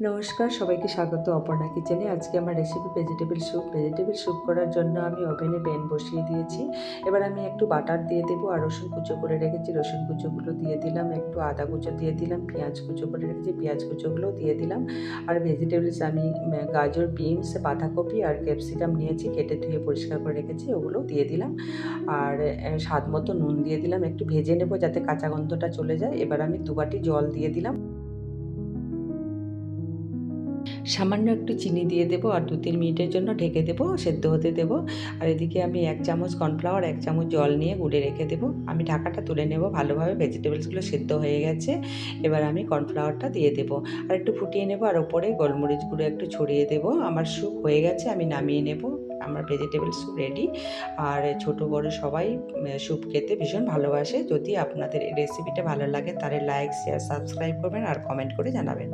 নমস্কার, সবাইকে স্বাগত অপর্ণা কিচেনে। আজকে আমার রেসিপি ভেজিটেবল স্যুপ করার জন্য আমি ওভেনে প্যান বসিয়ে দিয়েছি। এবার আমি একটু বাটার দিয়ে দেবো আর রসুন কুচো করে রেখেছি, রসুন কুচোগুলো দিয়ে দিলাম, একটু আদা কুচো দিয়ে দিলাম, পেঁয়াজ কুচো করে রেখেছি, পেঁয়াজ কুচোগুলো দিয়ে দিলাম। আর ভেজিটেবলস আমি গাজর, বিনস, বাঁধাকপি আর ক্যাপসিকাম নিয়েছি, কেটে ধুয়ে পরিষ্কার করে রেখেছি, ওগুলোও দিয়ে দিলাম। আর স্বাদ মতো নুন দিয়ে দিলাম, একটু ভেজে নেবো যাতে কাঁচা গন্ধটা চলে যায়। এবার আমি 2 বাটি জল দিয়ে দিলাম, সামান্য একটু চিনি দিয়ে দেবো আর 2-3 মিনিটের জন্য ঢেকে দেবো, সেদ্ধ হতে দেবো। আর এদিকে আমি 1 চামচ কর্নফ্লাওয়ার, 1 চামচ জল নিয়ে গুলে রেখে দেবো। আমি ঢাকাটা তুলে নেব, ভালোভাবে ভেজিটেবলসগুলো সেদ্ধ হয়ে গেছে। এবার আমি কর্নফ্লাওয়ারটা দিয়ে দেবো আর একটু ফুটিয়ে নেবো আর ওপরে গোলমরিচ গুঁড়ো একটু ছড়িয়ে দেবো। আমার স্যুপ হয়ে গেছে, আমি নামিয়ে নেব। আমার ভেজিটেবল স্যুপ রেডি। আর ছোট বড় সবাই স্যুপ খেতে ভীষণ ভালোবাসে। যদি আপনাদের এই রেসিপিটা ভালো লাগে তাহলে লাইক, শেয়ার, সাবস্ক্রাইব করবেন আর কমেন্ট করে জানাবেন।